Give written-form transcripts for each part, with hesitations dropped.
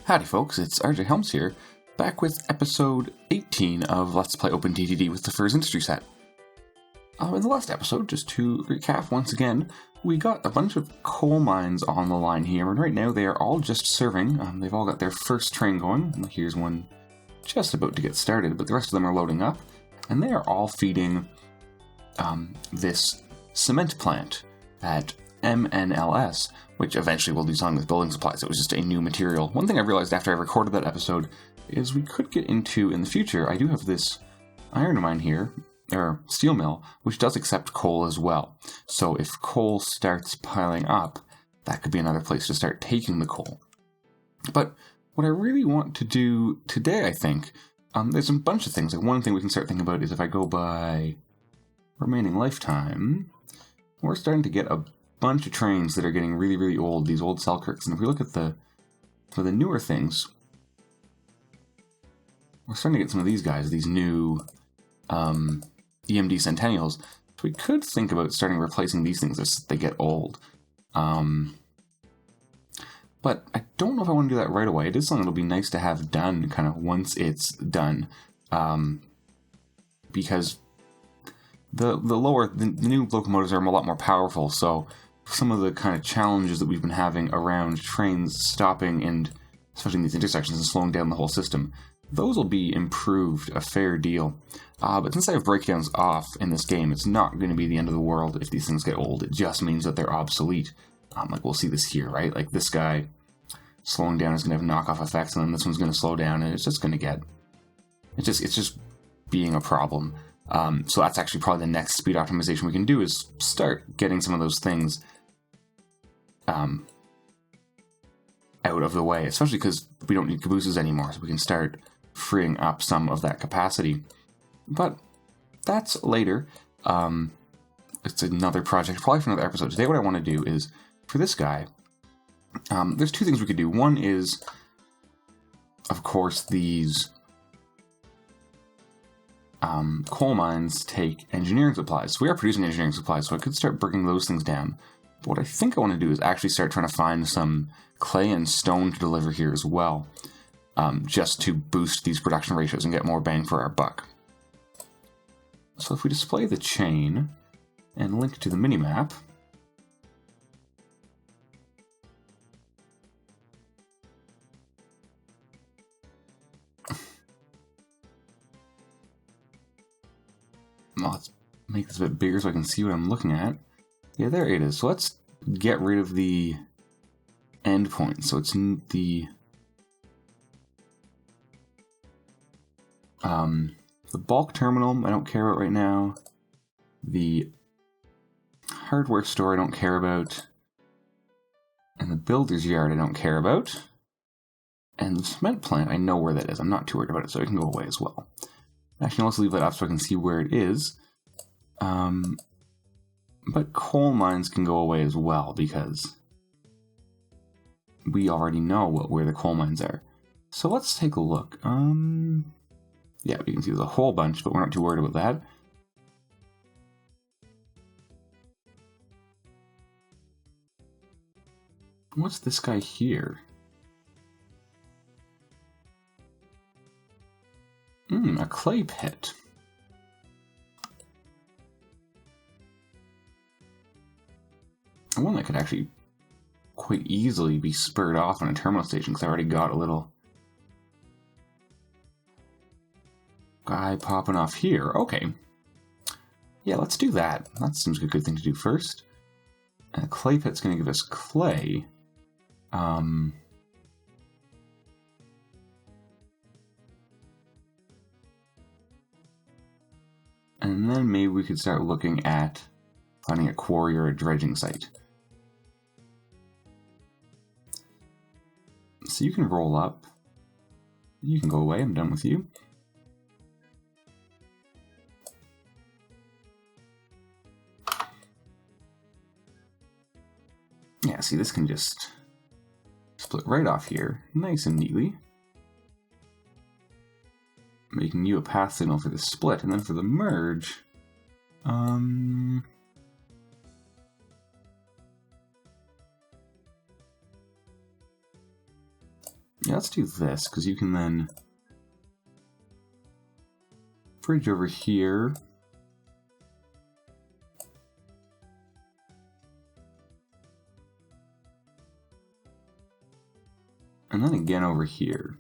Howdy folks, it's rjhelms here, back with episode 18 of Let's Play OpenTTD with the FIRS industry set. In the last episode, just to recap once again, we got a bunch of coal mines on the line here, and right now they are all just serving. They've all got their first train going. Here's one just about to get started, but the rest of them are loading up, and they are all feeding this cement plant at MNLS, which eventually will do something with building supplies. It was just a new material. One thing I realized after I recorded that episode is we could get into, in the future, I do have this iron mine here, or steel mill, which does accept coal as well. So if coal starts piling up, that could be another place to start taking the coal. But what I really want to do today, I think, there's a bunch of things. Like one thing we can start thinking about is if I go by remaining lifetime, we're starting to get a bunch of trains that are getting really, really old, these old Selkirks. And if we look at for the newer things, we're starting to get some of these guys, these new EMD Centennials. So we could think about starting replacing these things as they get old. But I don't know if I want to do that right away. It is something that'll be nice to have done kind of once it's done. Because the new locomotives are a lot more powerful, so some of the kind of challenges that we've been having around trains stopping and especially in these intersections and slowing down the whole system, those will be improved a fair deal. But since I have breakdowns off in this game, it's not going to be the end of the world if these things get old. It just means that they're obsolete. Like we'll see this here, right? Like this guy slowing down is going to have knockoff effects, and then this one's going to slow down, and it's just going to get... It's just being a problem. So that's actually probably the next speed optimization we can do, is start getting some of those things out of the way, especially because we don't need cabooses anymore, so we can start freeing up some of that capacity. But that's later. It's another project, probably for another episode. Today what I want to do is, for this guy, there's two things we could do. One is, of course, these coal mines take engineering supplies. So we are producing engineering supplies, so I could start breaking those things down. But what I think I want to do is actually start trying to find some clay and stone to deliver here as well, just to boost these production ratios and get more bang for our buck. So if we display the chain and link to the minimap, let's make this a bit bigger so I can see what I'm looking at. Yeah, there it is. So let's get rid of the endpoint. So it's the bulk terminal I don't care about right now. The hardware store I don't care about. And the builder's yard I don't care about. And the cement plant, I know where that is. I'm not too worried about it, so it can go away as well. Actually, let's leave that up so I can see where it is. But coal mines can go away as well, because we already know where the coal mines are. So let's take a look. Yeah, you can see there's a whole bunch, but we're not too worried about that. What's this guy here? A clay pit. One that could actually quite easily be spurred off on a terminal station, because I already got a little guy popping off here. Okay. Yeah, let's do that. That seems like a good thing to do first. And the clay pit's going to give us clay. And then maybe we could start looking at finding a quarry or a dredging site. So you can roll up. You can go away. I'm done with you. Yeah, see, this can just split right off here, nice and neatly, making you a path signal for the split, and then for the merge, Yeah, let's do this, because you can then bridge over here. And then again over here.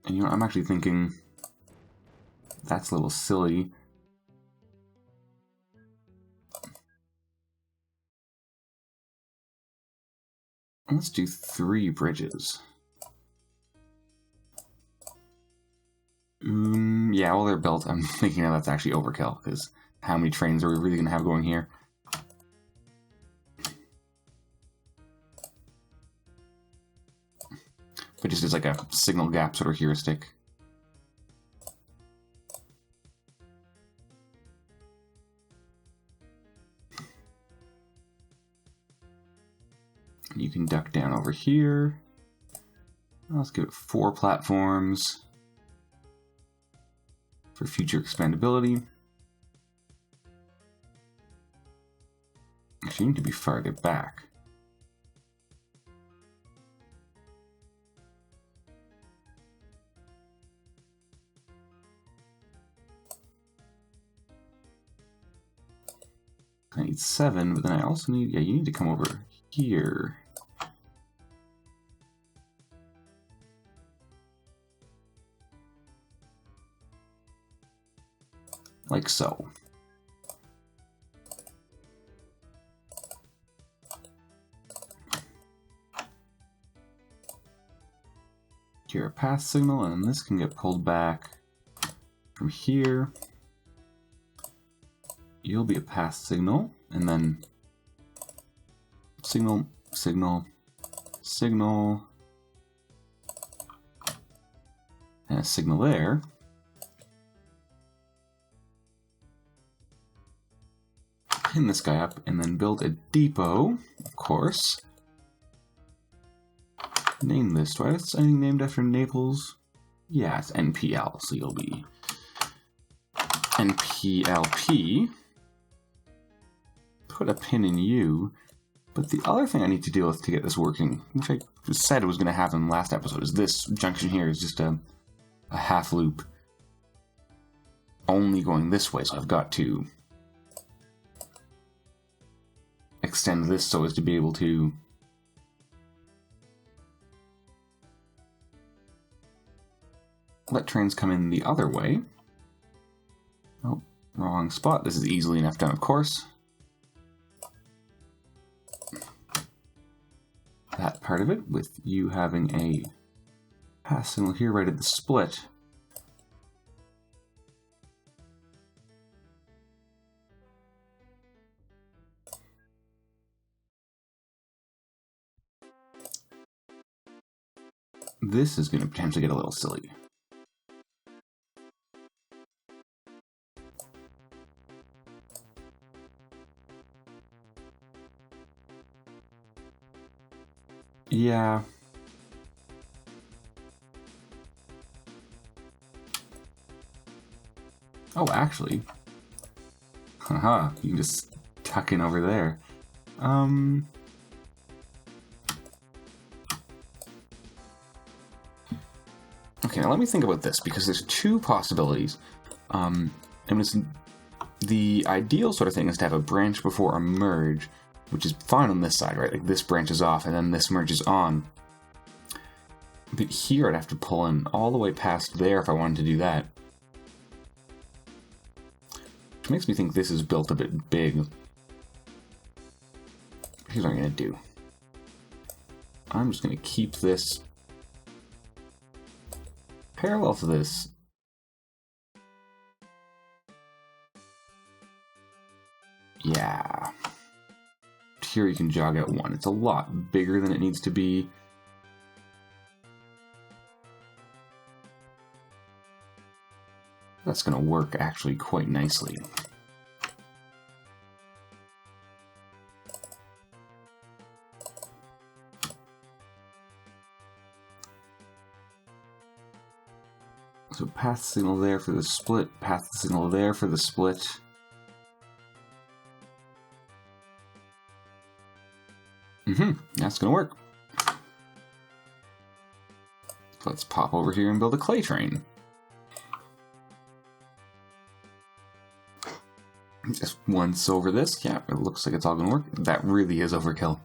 And you know, I'm actually thinking that's a little silly. Let's do 3 bridges. Yeah, well, they're built. I'm thinking that's actually overkill, because how many trains are we really going to have going here? But just as like a signal gap sort of heuristic. You can duck down over here. Let's give it 4 platforms for future expandability. Actually, you need to be farther back. I need 7, but then I also need, yeah, you need to come over here. Like so. Here, a path signal, and this can get pulled back from here. You'll be a path signal, and then signal, signal, signal, and a signal there. Pin this guy up, and then build a depot, of course. Name this. Do I have anything named after Naples? Yeah, it's NPL, so you'll be NPLP. Put a pin in you. But the other thing I need to deal with to get this working, which I said was going to happen in the last episode, is this junction here is just a half loop only going this way, so I've got to extend this so as to be able to let trains come in the other way. Oh, wrong spot. This is easily enough done, of course. That part of it, with you having a path signal here right at the split. This is going to potentially get a little silly. Yeah. Oh, actually. Haha, you can just tuck in over there. Okay, now let me think about this, because there's 2 possibilities. And the ideal sort of thing is to have a branch before a merge, which is fine on this side, right? Like this branches off and then this merges on. But here I'd have to pull in all the way past there if I wanted to do that. Which makes me think this is built a bit big. Here's what I'm going to do. I'm just going to keep this parallel to this. Yeah. Here you can jog out 1. It's a lot bigger than it needs to be. That's going to work actually quite nicely. So path signal there for the split, path signal there for the split. That's gonna work. Let's pop over here and build a clay train. Just once over this, yeah, it looks like it's all gonna work. That really is overkill.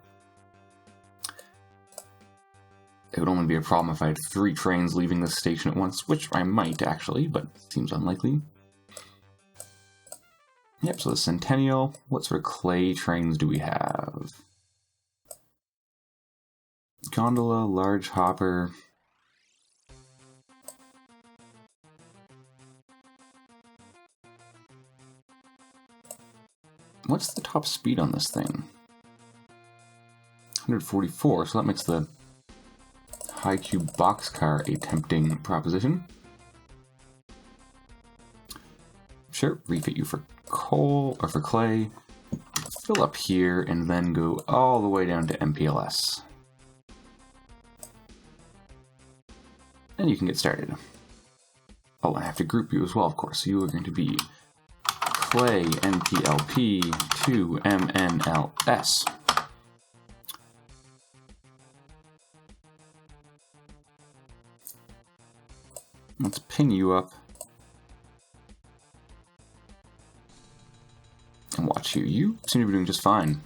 It would only be a problem if I had 3 trains leaving this station at once, which I might actually, but seems unlikely. Yep, so the Centennial. What sort of clay trains do we have? Gondola, large hopper. What's the top speed on this thing? 144, so that makes the high cube boxcar a tempting proposition. Sure, refit you for coal, or for clay. Fill up here, and then go all the way down to MPLS. And you can get started. Oh, and I have to group you as well, of course. So you are going to be clay NPLP to MNLS. Let's pin you up. And watch here. You seem to be doing just fine.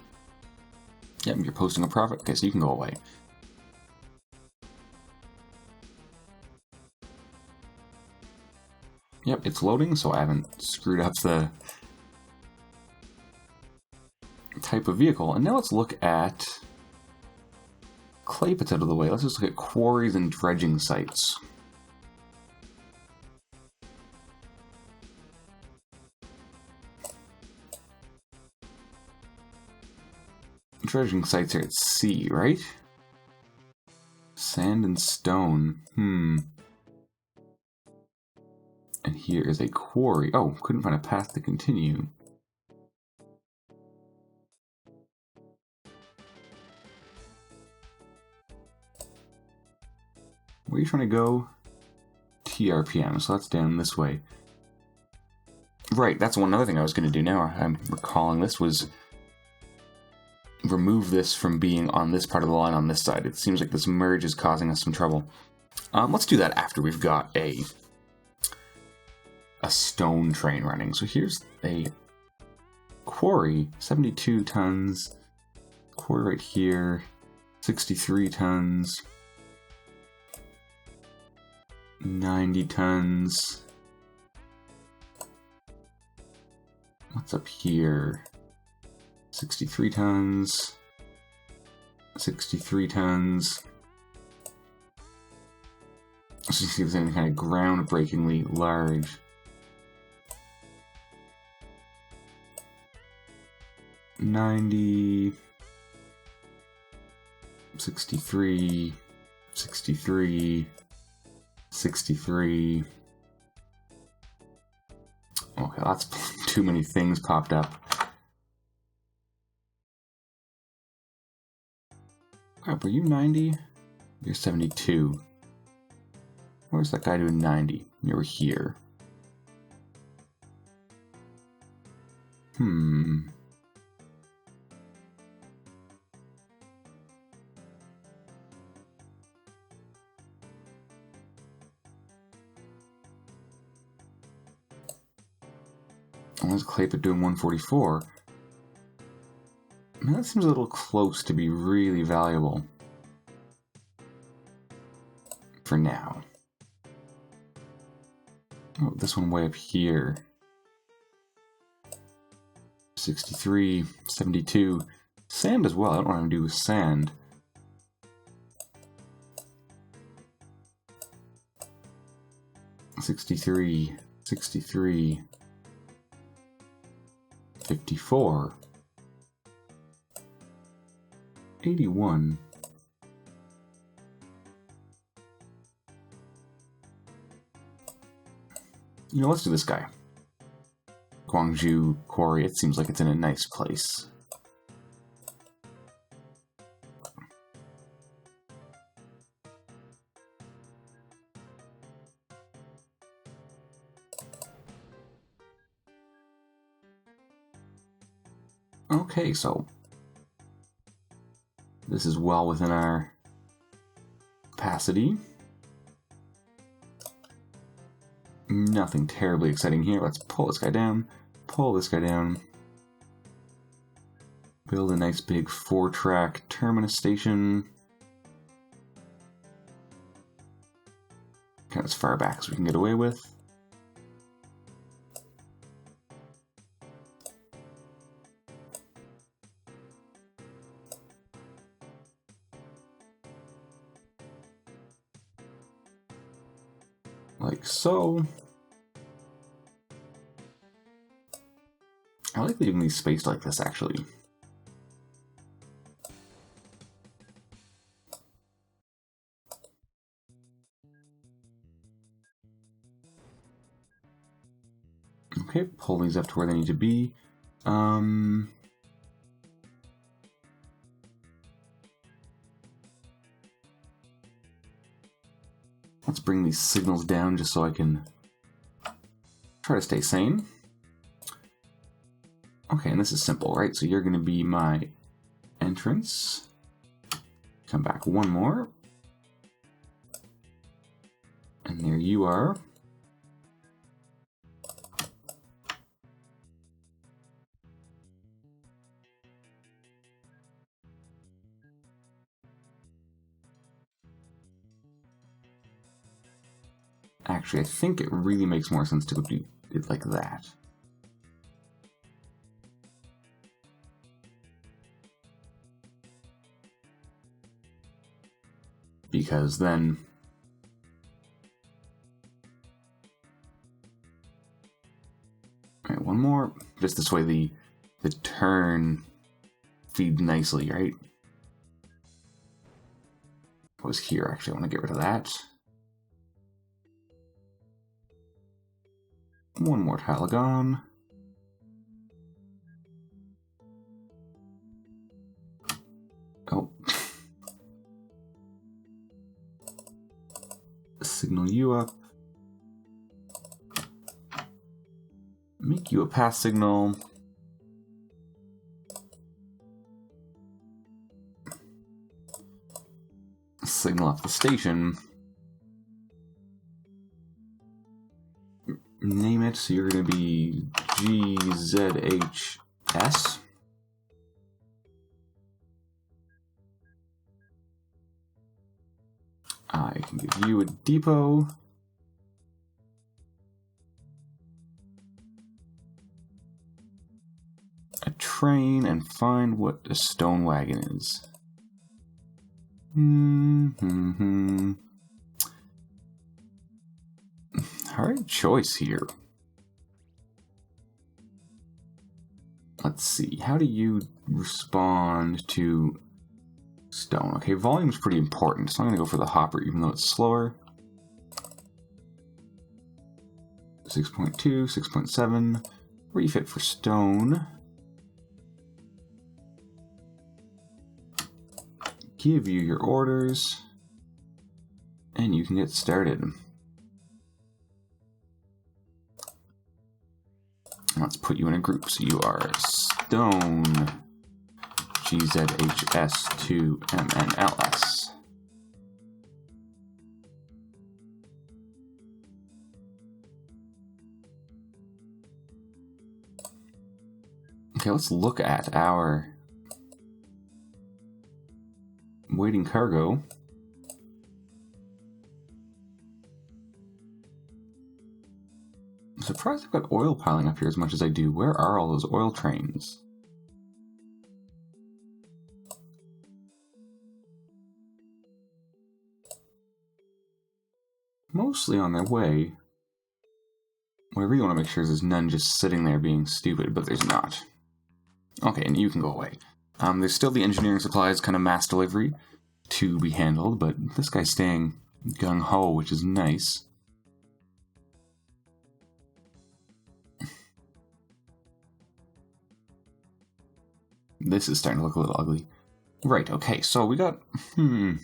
Yep, you're posting a profit. Okay, so you can go away. Yep, it's loading, so I haven't screwed up the type of vehicle. And now let's look at clay puts out of the way. Let's just look at quarries and dredging sites. Dredging sites are at sea, right? Sand and stone. And here is a quarry. Oh, couldn't find a path to continue. Where are you trying to go? TRPM, so that's down this way. Right, that's one other thing I was going to do now. I'm recalling this was remove this from being on this part of the line on this side. It seems like this merge is causing us some trouble. Let's do that after we've got a stone train running. So here's a quarry, 72 tons. Quarry right here, 63 tons. 90 tons. What's up here? 63 tons. 63 tons. Let's just see if there's anything kind of groundbreakingly large. $90, 63, 63, 63. Okay, that's too many things popped up. Crap, were you 90? You're 72. Where's that guy doing 90? You were here. Where's Claypit doing 144? Man, that seems a little close to be really valuable. For now. Oh, this one way up here. 63, 72. Sand as well. I don't want to do with sand. $63, 63, 54, 81. You know, let's do this guy. Guangzhou Quarry, it seems like it's in a nice place. Okay, so This is well within our capacity. Nothing terribly exciting here. Let's pull this guy down, pull this guy down. Build a nice big 4-track terminus station. Kind of as far back as we can get away with. Like so. I like leaving these spaced like this, actually. Okay, pull these up to where they need to be. Let's bring these signals down just so I can try to stay sane. Okay, and this is simple, right? So you're going to be my entrance. Come back one more. And there you are. Actually, I think it really makes more sense to do it like that. Because then alright, one more. Just this way the turn feeds nicely, right? What was here? Actually, I want to get rid of that. One more Telegon. Oh. Signal you up. Make you a pass signal. Signal up the station. Name it, so you're going to be GZHS. I can give you a depot. A train, and find what a stone wagon is. Hard choice here. Let's see, how do you respond to stone? Okay, volume's pretty important, so I'm going to go for the hopper even though it's slower. 6.2, 6.7, refit for stone. Give you your orders, and you can get started. Let's put you in a group. So you are stone GZHS2MNLS. Okay, let's look at our waiting cargo. I'm surprised I've got oil piling up here as much as I do. Where are all those oil trains? Mostly on their way. What I really want to make sure is there's none just sitting there being stupid, but there's not. Okay, and you can go away. There's still the engineering supplies kind of mass delivery to be handled, but this guy's staying gung-ho, which is nice. This is starting to look a little ugly. Right, okay, so we got, got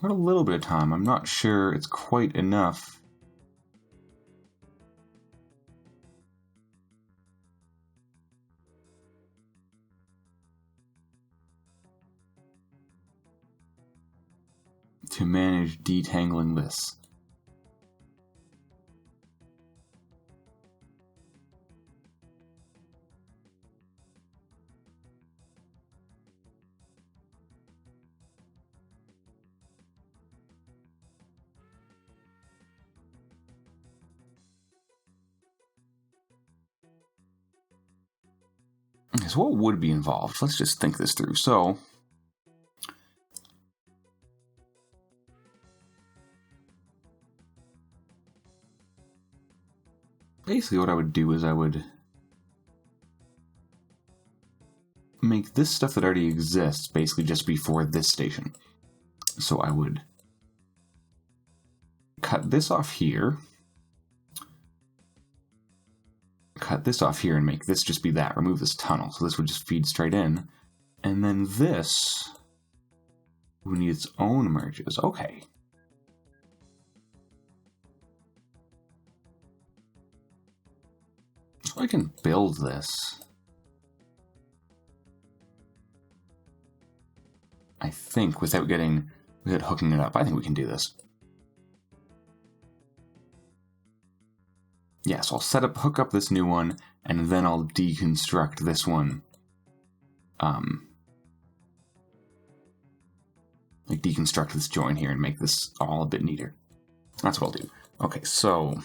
a little bit of time. I'm not sure it's quite enough. to manage detangling this. Okay, so what would be involved? Let's just think this through. So, basically what I would do is I would make this stuff that already exists basically just be for this station. So I would cut this off here, cut this off here, and make this just be that. Remove this tunnel, so this would just feed straight in. And then this would need its own merges. Okay. So I can build this. I think without hooking it up. I think we can do this. Yeah, so I'll hook up this new one, and then I'll deconstruct this one. Like deconstruct this join here and make this all a bit neater. That's what I'll do. Okay, so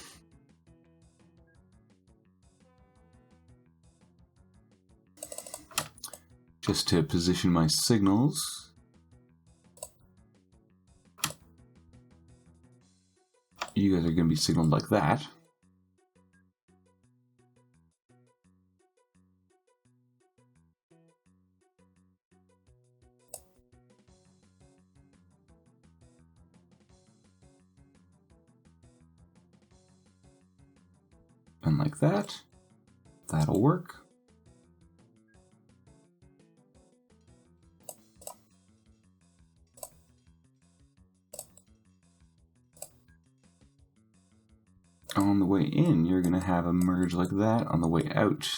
just to position my signals, you guys are going to be signaled like that. And like that. That'll work. On the way in, you're going to have a merge like that. On the way out,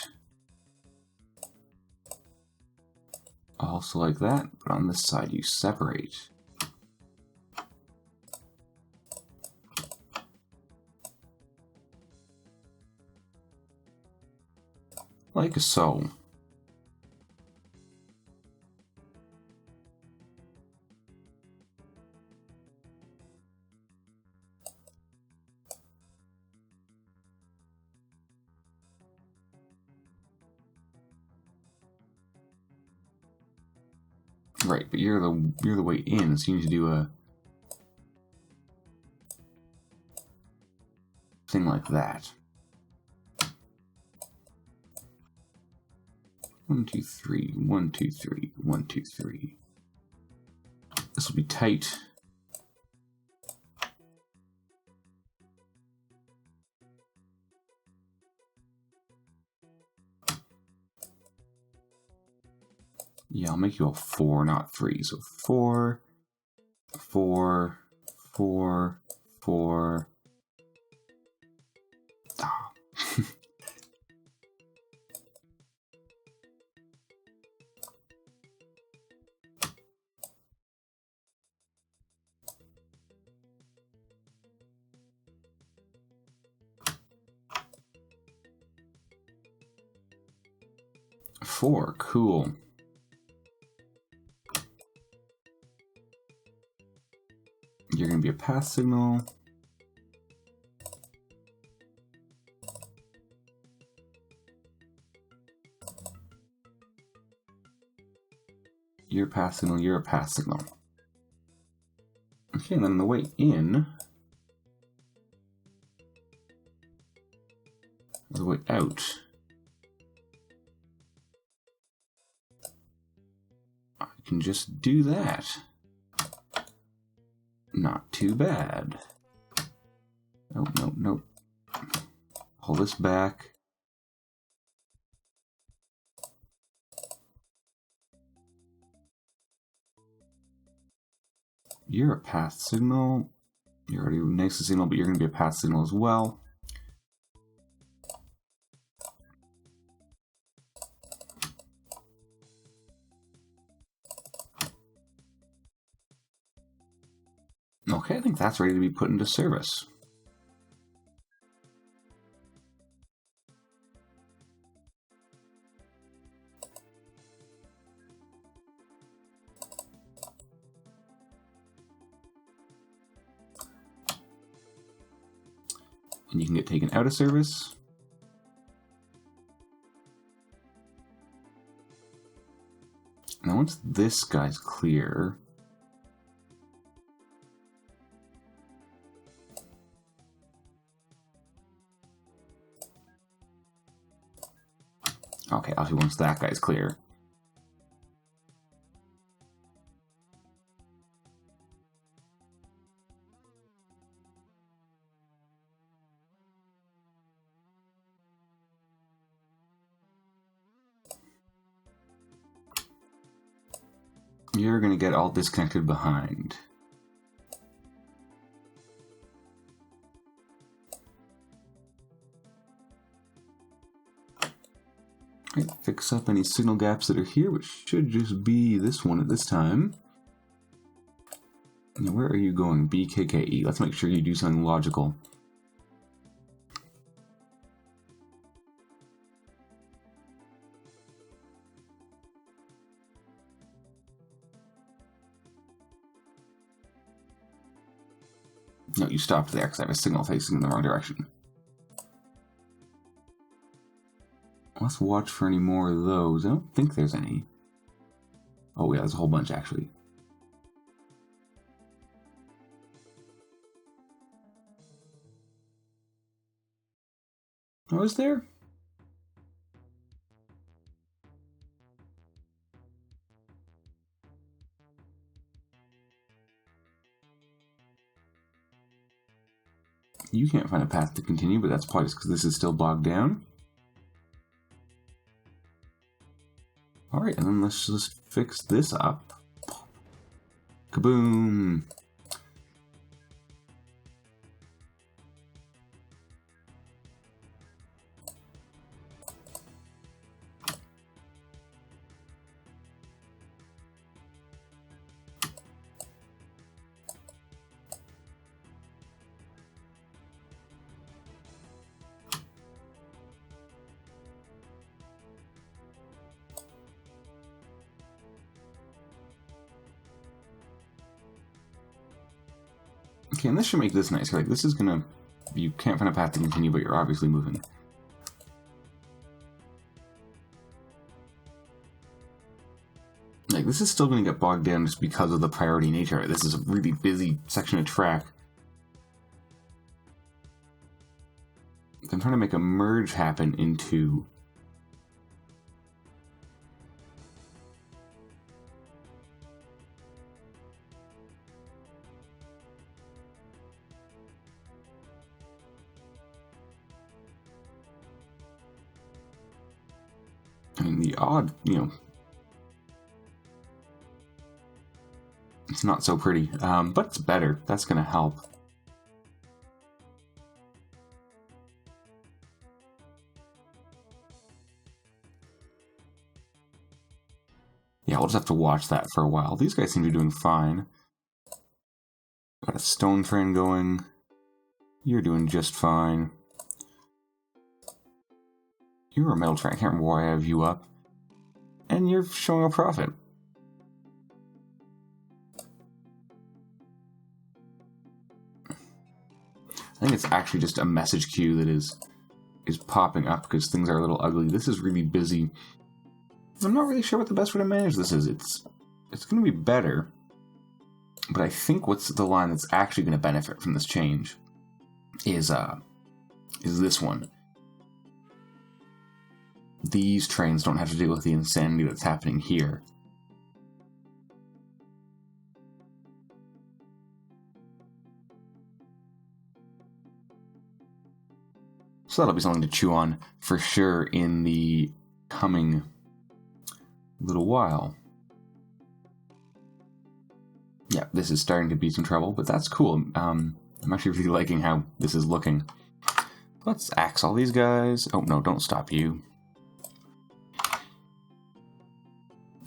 also like that, but on this side you separate. Like so. Right, but you're the way in, so you need to do a thing like that. 1, 2, 3, 1, 2, 3, 1, 2, 3. This will be tight. Yeah, I'll make you a 4, not 3. So 4, 4, 4, 4. Ah. 4, cool. You're going to be a path signal. You're a path signal, you're a path signal. Okay, and then on the way in, the way out, I can just do that. Not too bad. Nope, nope, nope. Pull this back. You're a path signal. You're already next to signal, but you're going to be a path signal as well. Okay, I think that's ready to be put into service. And you can get taken out of service. Now once this guy's clear, okay, obviously once that guy's clear, you're going to get all disconnected behind. Right, fix up any signal gaps that are here, which should just be this one at this time. Now, where are you going? BKKE. Let's make sure you do something logical. No, you stopped there because I have a signal facing in the wrong direction. Let's watch for any more of those. I don't think there's any. Oh yeah, there's a whole bunch actually. Oh, is there? You can't find a path to continue, but that's probably just because this is still bogged down. Alright, and then let's just fix this up. Kaboom! Okay, and this should make this nice. Like, this is gonna... You can't find a path to continue, but you're obviously moving. Like, this is still gonna get bogged down just because of the priority nature of it. This is a really busy section of track. I'm trying to make a merge happen into... I mean, the odd, you know... It's not so pretty, but it's better. That's gonna help. Yeah, we'll just have to watch that for a while. These guys seem to be doing fine. Got a stone train going. You're doing just fine. You're a metal train. I can't remember why I have you up. And you're showing a profit. I think it's actually just a message queue that is popping up because things are a little ugly. This is really busy. I'm not really sure what the best way to manage this is. It's going to be better, but I think what's the line that's actually going to benefit from this change is this one. These trains don't have to deal with the insanity that's happening here. So that'll be something to chew on for sure in the coming little while. Yeah, this is starting to be some trouble, but that's cool. I'm actually really liking how this is looking. Let's axe all these guys. Oh no, don't stop you.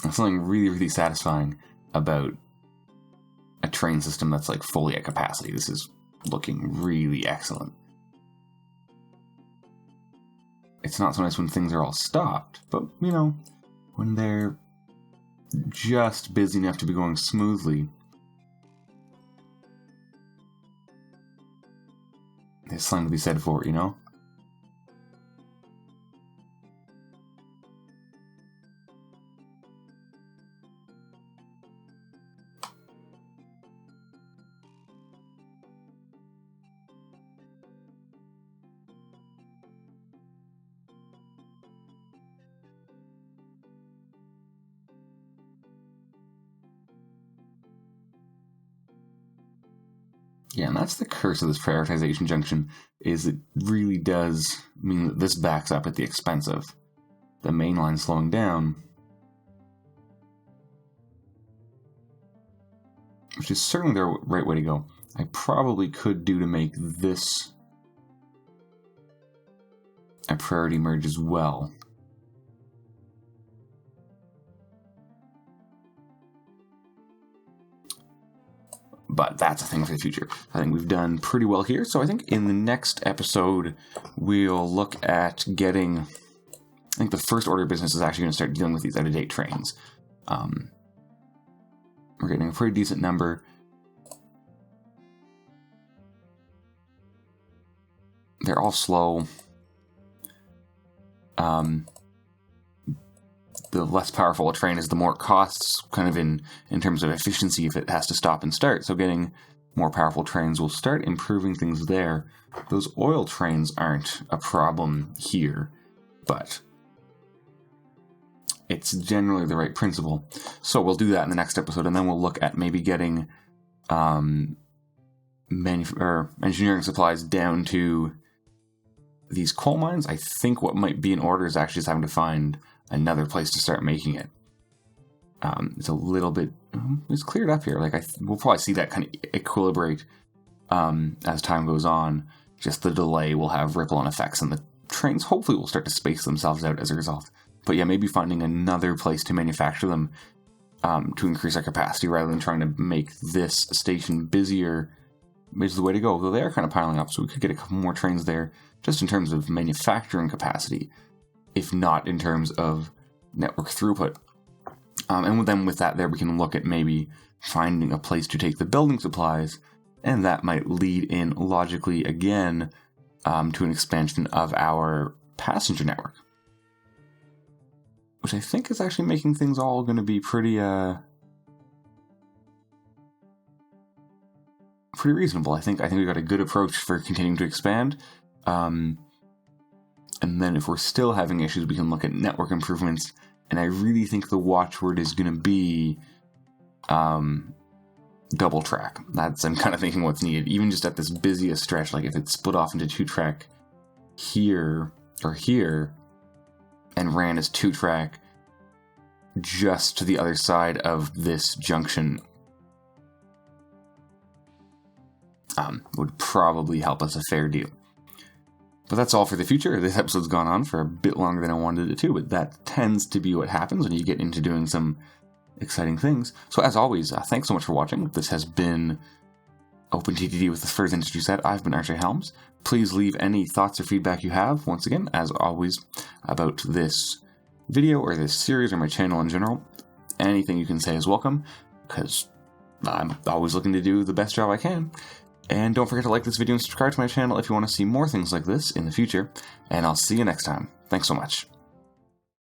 There's something really, really satisfying about a train system that's like fully at capacity. This is looking really excellent. It's not so nice when things are all stopped, but you know, when they're just busy enough to be going smoothly, there's something to be said for it, you know? Yeah, and that's the curse of this prioritization junction, is it really does mean that this backs up at the expense of the main line slowing down, which is certainly the right way to go. I probably could do to make this a priority merge as well. But that's a thing for the future. I think we've done pretty well here. So I think in the next episode, we'll look at getting... I think the first order of business is actually going to start dealing with these out-of-date trains. We're getting a pretty decent number. They're all slow. The less powerful a train is, the more it costs, kind of in terms of efficiency if it has to stop and start. So getting more powerful trains will start improving things there. Those oil trains aren't a problem here, but it's generally the right principle. So we'll do that in the next episode, and then we'll look at maybe getting engineering supplies down to these coal mines. I think what might be in order is actually just having to find another place to start making it. It's a little bit... it's cleared up here. Like we'll probably see that kind of equilibrate as time goes on. Just the delay will have ripple-on effects, and the trains hopefully will start to space themselves out as a result. But yeah, maybe finding another place to manufacture them to increase our capacity rather than trying to make this station busier is the way to go. Though they are kind of piling up, so we could get a couple more trains there just in terms of manufacturing capacity, if not in terms of network throughput. And then with that there, we can look at maybe finding a place to take the building supplies, and that might lead in logically again to an expansion of our passenger network, which I think is actually making things all going to be pretty reasonable. I think we've got a good approach for continuing to expand. And then if we're still having issues, we can look at network improvements. And I really think the watchword is going to be double track. I'm kind of thinking what's needed. Even just at this busiest stretch, like if it's split off into 2-track here or here and ran as 2-track just to the other side of this junction, would probably help us a fair deal. But that's all for the future. This episode's gone on for a bit longer than I wanted it to, but that tends to be what happens when you get into doing some exciting things. So as always, thanks so much for watching. This has been OpenTTD with the FIRS Industry Set. I've been rjhelms. Please leave any thoughts or feedback you have, once again, as always, about this video or this series or my channel in general. Anything you can say is welcome, because I'm always looking to do the best job I can. And don't forget to like this video and subscribe to my channel if you want to see more things like this in the future. And I'll see you next time. Thanks so much.